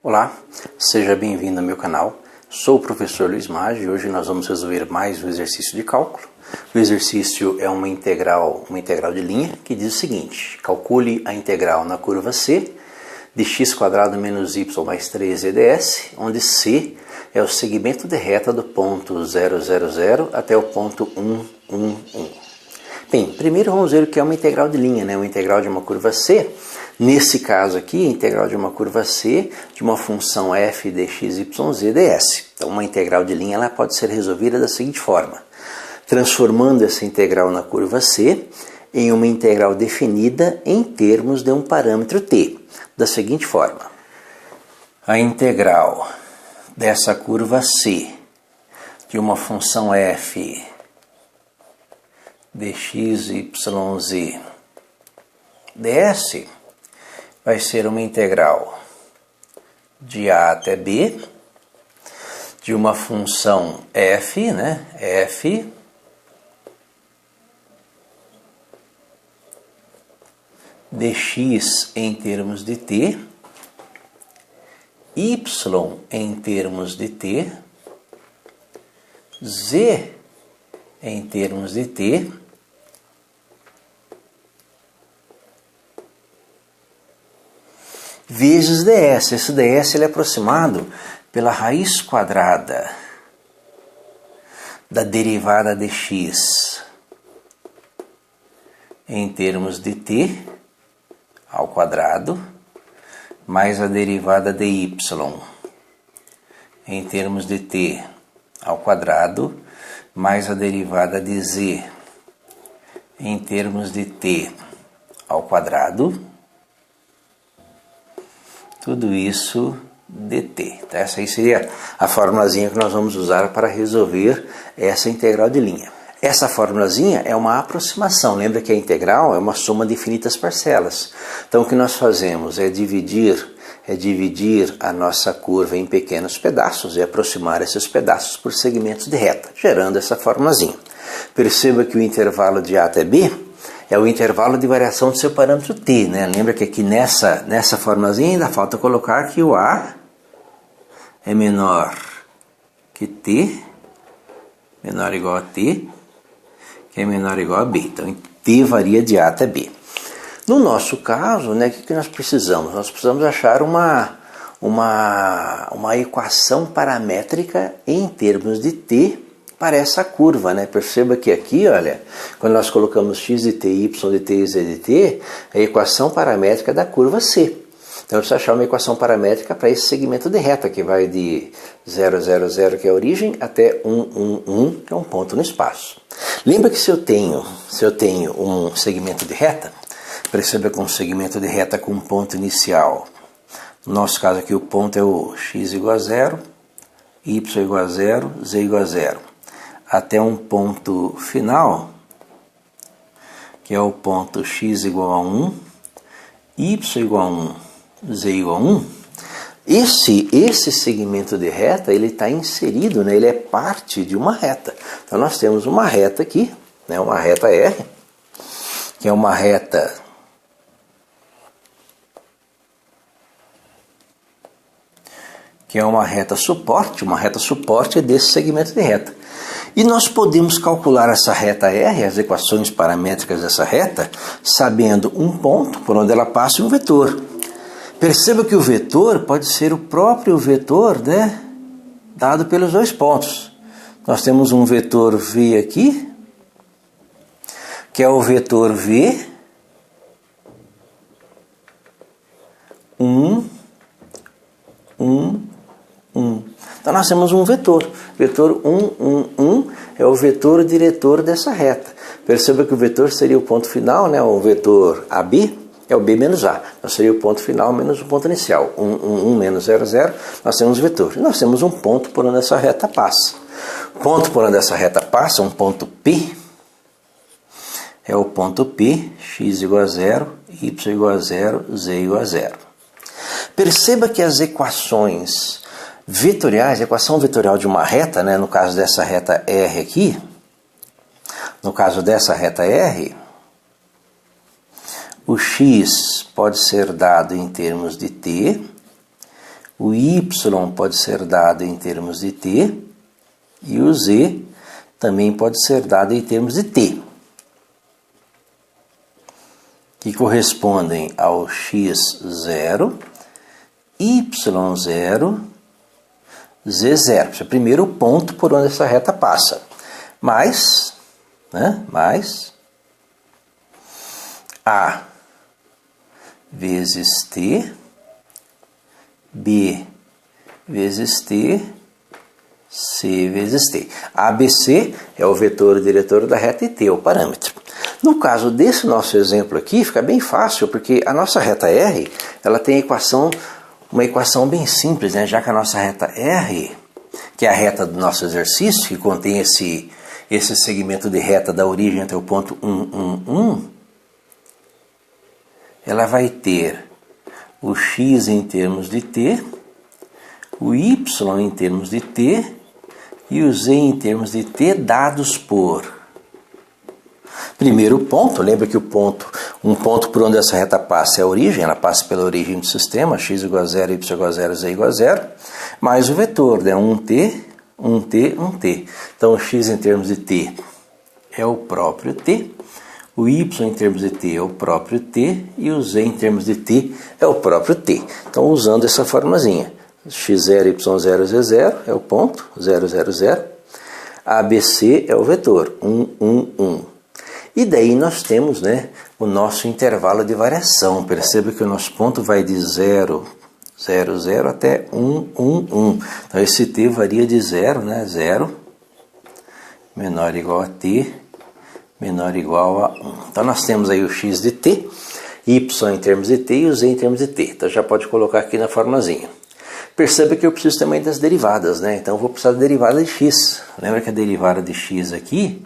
Olá, seja bem-vindo ao meu canal. Sou o professor Luiz Maggi e hoje nós vamos resolver mais um exercício de cálculo. O exercício é uma integral de linha que diz o seguinte: calcule a integral na curva C de x² menos y mais 3 ds, onde C é o segmento de reta do ponto 0, 0, 0 até o ponto 1, 1, 1. Bem, primeiro vamos ver o que é uma integral de linha, né? Uma integral de uma curva C. Nesse caso aqui, a integral de uma curva C de uma função f de x, y, z ds. Então, uma integral de linha ela pode ser resolvida da seguinte forma: transformando essa integral na curva C em uma integral definida em termos de um parâmetro t, da seguinte forma: a integral dessa curva C de uma função f de x, y, z ds vai ser uma integral de a até b de uma função f, né? f de x em termos de t, y em termos de t, z em termos de t, vezes ds. Esse ds ele é aproximado pela raiz quadrada da derivada de x em termos de t ao quadrado mais a derivada de y em termos de t ao quadrado mais a derivada de z em termos de t ao quadrado, tudo isso dt. Então, essa aí seria a formulazinha que nós vamos usar para resolver essa integral de linha. Essa formulazinha é uma aproximação. Lembra que a integral é uma soma de infinitas parcelas. Então o que nós fazemos é dividir a nossa curva em pequenos pedaços e aproximar esses pedaços por segmentos de reta, gerando essa formulazinha. Perceba que o intervalo de a até b é o intervalo de variação do seu parâmetro t, né? Lembra que aqui nessa formulazinha ainda falta colocar que o a é menor que t, menor ou igual a t, que é menor ou igual a b. Então, t varia de a até b. No nosso caso, né, o que nós precisamos? Nós precisamos achar uma equação paramétrica em termos de t para essa curva, né? Perceba que aqui, olha, quando nós colocamos x de t, y de t e z de t, é a equação paramétrica da curva C. Então eu preciso achar uma equação paramétrica para esse segmento de reta, que vai de 0, 0, 0, que é a origem, até 1, 1, 1, que é um ponto no espaço. Lembra que se eu tenho um segmento de reta, perceba que um segmento de reta com um ponto inicial, no nosso caso aqui o ponto é o x igual a 0, y igual a 0, z igual a 0, até um ponto final, que é o ponto x igual a 1, y igual a 1, z igual a 1, esse segmento de reta ele está inserido, né? Ele é parte de uma reta. Então nós temos uma reta aqui, né? Uma reta R, que é uma reta suporte desse segmento de reta. E nós podemos calcular essa reta R, as equações paramétricas dessa reta, sabendo um ponto por onde ela passa e um vetor. Perceba que o vetor pode ser o próprio vetor, né, dado pelos dois pontos. Nós temos um vetor V aqui, que é o vetor V, 1, 1, 1. Então nós temos um vetor. Vetor 1, 1, 1 é o vetor diretor dessa reta. Perceba que o vetor seria o ponto final, né? O vetor AB é o B menos A. Então seria o ponto final menos o ponto inicial. 1, 1, 1 menos 0, 0. Nós temos o vetor. E nós temos um ponto por onde essa reta passa. O ponto por onde essa reta passa, um ponto P, é o ponto P, x igual a 0, y igual a 0, z igual a 0. Perceba que as equações vetoriais, a equação vetorial de uma reta, né, no caso dessa reta R aqui, No caso dessa reta R, o x pode ser dado em termos de t, o y pode ser dado em termos de t, e o z também pode ser dado em termos de t, que correspondem ao x0, y0, z0. Esse é o primeiro ponto por onde essa reta passa. Mais A vezes t, B vezes t, C vezes t. ABC é o vetor diretor da reta e t é o parâmetro. No caso desse nosso exemplo aqui, fica bem fácil, porque a nossa reta R ela tem uma equação bem simples, né? Já que a nossa reta R, que é a reta do nosso exercício, que contém esse segmento de reta da origem até o ponto 1, ela vai ter o x em termos de t, o y em termos de t e o z em termos de t dados por... Primeiro ponto, lembra que um ponto por onde essa reta passa é a origem, ela passa pela origem do sistema, x igual a 0, y igual a 0, z igual a 0, mais o vetor, né? 1t, 1t, 1t. Então o x em termos de t é o próprio t, o y em termos de t é o próprio t e o z em termos de t é o próprio t. Então usando essa formazinha, x0, y0, z0 é o ponto, 0, 0, 0, ABC é o vetor, 1, 1, 1. E daí nós temos, né, o nosso intervalo de variação. Perceba que o nosso ponto vai de 0, 0, 0 até 1, 1, 1. Então esse t varia de 0, né, 0, menor ou igual a t, menor ou igual a 1. Então nós temos aí o x de t, y em termos de t e o z em termos de t. Então já pode colocar aqui na formazinha. Perceba que eu preciso também das derivadas, né? Então eu vou precisar da derivada de x. Lembra que a derivada de x aqui,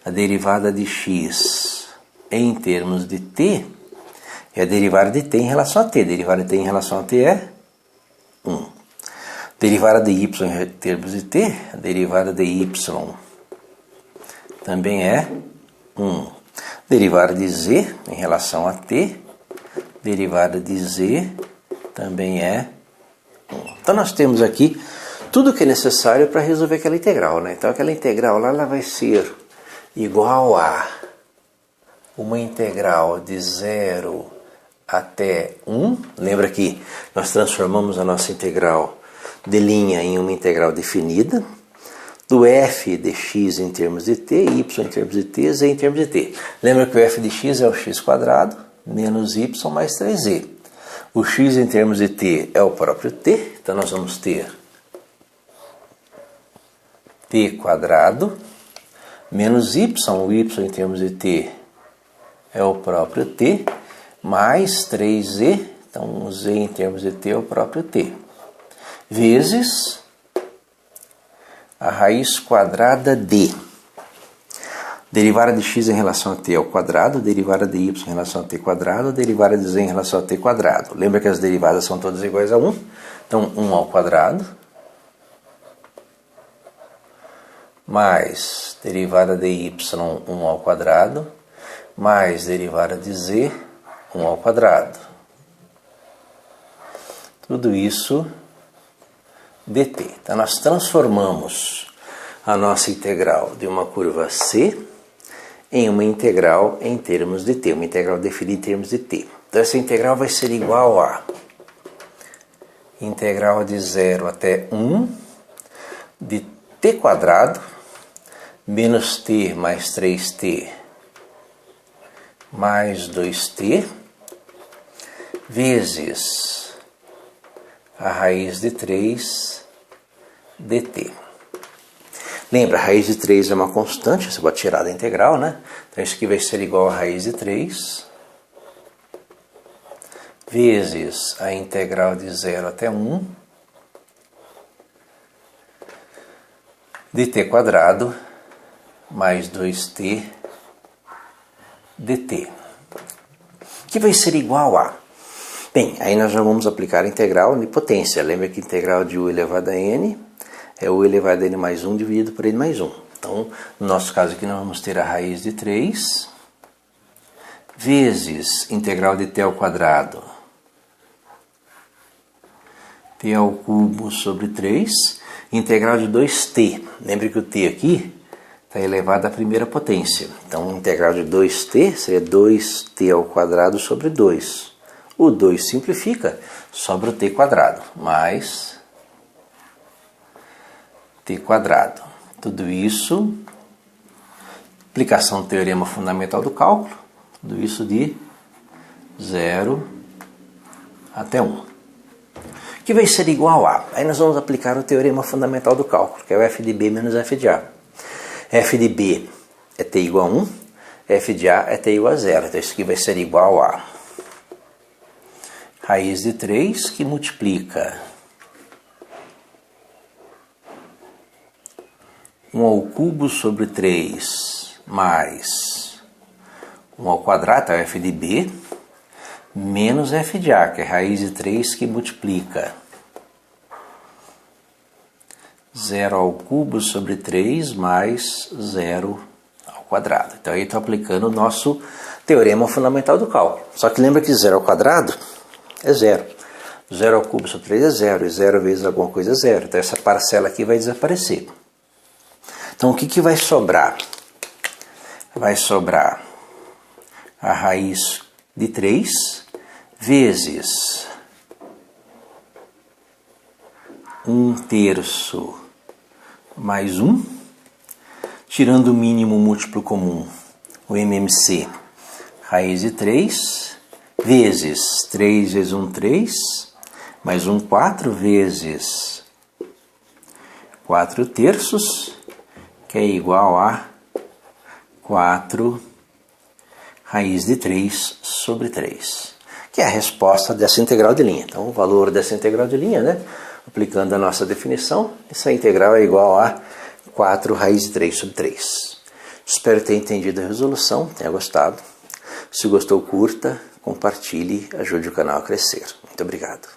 a derivada de x em termos de t é a derivada de t em relação a t. A derivada de t em relação a t é 1. Derivada de y em termos de t, a derivada de y também é 1. Derivada de z em relação a t, derivada de z também é 1. Então nós temos aqui tudo o que é necessário para resolver aquela integral, né? Então aquela integral lá ela vai ser igual a uma integral de 0 até 1. Lembra que nós transformamos a nossa integral de linha em uma integral definida, do f de x em termos de t, y em termos de t, z em termos de t. Lembra que o f de x é o x² menos y mais 3z. O x em termos de t é o próprio t, então nós vamos ter t² menos y, o y em termos de t é o próprio t, mais 3z, então o z em termos de t é o próprio t, vezes a raiz quadrada de derivada de x em relação a t ao quadrado, derivada de y em relação a t quadrado, derivada de z em relação a t quadrado. Lembra que as derivadas são todas iguais a 1? Então 1 ao quadrado, mais derivada de y 1 ao quadrado, mais derivada de z 1 ao quadrado. Tudo isso dt. Então nós transformamos a nossa integral de uma curva C em uma integral em termos de t, uma integral definida em termos de t. Então essa integral vai ser igual a integral de 0 até 1 de t² menos t mais 3t mais 2t vezes a raiz de 3 dt. Lembra, a raiz de 3 é uma constante, você pode tirar da integral, né? Então isso aqui vai ser igual a raiz de 3 vezes a integral de 0 até 1 de t² mais 2t dt, que vai ser igual a... Bem, aí nós já vamos aplicar a integral de potência. Lembra que a integral de u elevado a n é u elevado a n mais 1 dividido por n mais 1. Então, no nosso caso aqui, nós vamos ter a raiz de 3 vezes integral de t ao quadrado, t ao cubo sobre 3, integral de 2t. Lembre que o t aqui está elevado à primeira potência. Então, integral de 2t seria 2t ao quadrado sobre 2. O 2 simplifica, sobra o t quadrado, mais t quadrado. Tudo isso, aplicação do teorema fundamental do cálculo, tudo isso de 0 até 1. Que vai ser igual a... Aí nós vamos aplicar o teorema fundamental do cálculo, que é o f de b menos f de a. F de b é t igual a 1, f de a é t igual a 0. Então isso aqui vai ser igual a raiz de 3 que multiplica 1 ao cubo sobre 3 mais 1 ao quadrado, é o f de b, menos f de a, que é raiz de 3 que multiplica 0 ao cubo sobre 3 mais 0 ao quadrado. Então aí estou aplicando o nosso teorema fundamental do cálculo. Só que lembra que 0 ao quadrado é 0. 0 ao cubo sobre 3 é 0, e 0 vezes alguma coisa é 0. Então essa parcela aqui vai desaparecer. Então o que vai sobrar? Vai sobrar a raiz de 3 vezes 1/3 mais 1, tirando o mínimo múltiplo comum, o MMC, raiz de 3, vezes 3 vezes 1, 3, mais 1, 4, vezes 4/3, que é igual a 4 raiz de 3 sobre 3, que é a resposta dessa integral de linha. Então, o valor dessa integral de linha, né, aplicando a nossa definição, essa integral é igual a 4 raiz de 3 sobre 3. Espero ter entendido a resolução, tenha gostado. Se gostou, curta, compartilhe, ajude o canal a crescer. Muito obrigado.